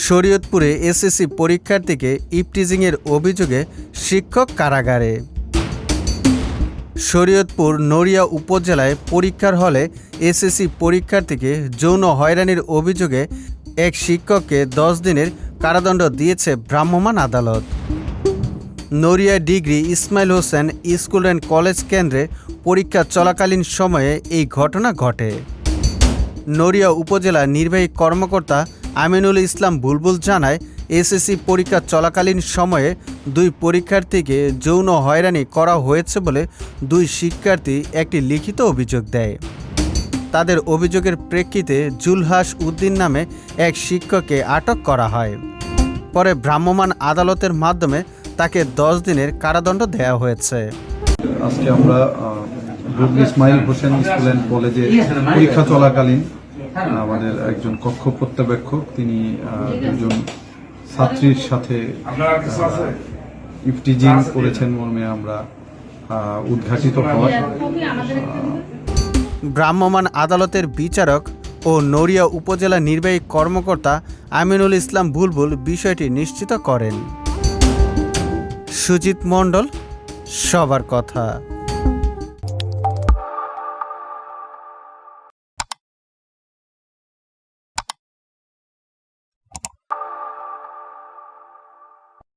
শরীয়তপুরে SSC পরীক্ষার্থীকে ইভটিজিংয়ের অভিযোগে শিক্ষক কারাগারে। শরীয়তপুর নড়িয়া উপজেলায় পরীক্ষার হলে এসএসসি পরীক্ষার্থীকে যৌন হয়রানির অভিযোগে এক শিক্ষককে 10 দিনের কারাদণ্ড দিয়েছে ভ্রাম্যমাণ আদালত। Naria degree Ismail Hossain school and college কেন্দ্রে পরীক্ষা চলাকালীন সময়ে এই ঘটনা ঘটে। নড়িয়া উপজেলা নির্বাহী কর্মকর্তা আমিনুল ইসলাম বুলবুল জানায়, এসএসসি পরীক্ষা চলাকালীন সময়ে 2 পরীক্ষার্থীকে যৌন হয়রানি করা হয়েছে বলে 2 শিক্ষার্থী একটি লিখিত অভিযোগ দেয়। তাদের অভিযোগের প্রেক্ষিতে জুলহাস উদ্দিন নামে এক শিক্ষককে আটক করা হয়। পরে ভ্রাম্যমাণ আদালতের মাধ্যমে তাকে 10 দিনের কারাদণ্ড দেওয়া হয়েছে। আজকে আমরা ইসমাইল হোসেন স্কুল অ্যান্ড কলেজে পরীক্ষা চলাকালীন আমাদের একজন কক্ষ পর্যবেক্ষক তিনি 2জন ছাত্রীর সাথে ইভটিজিং করেছেন মর্মে আমরা উদ্ঘাটিত হয়। ভ্রাম্যমাণ আদালতের বিচারক ও নড়িয়া উপজেলা নির্বাহী কর্মকর্তা আমিনুল ইসলাম বুলবুল বিষয়টি নিশ্চিত করেন। সুজিত মণ্ডল, সবার কথা।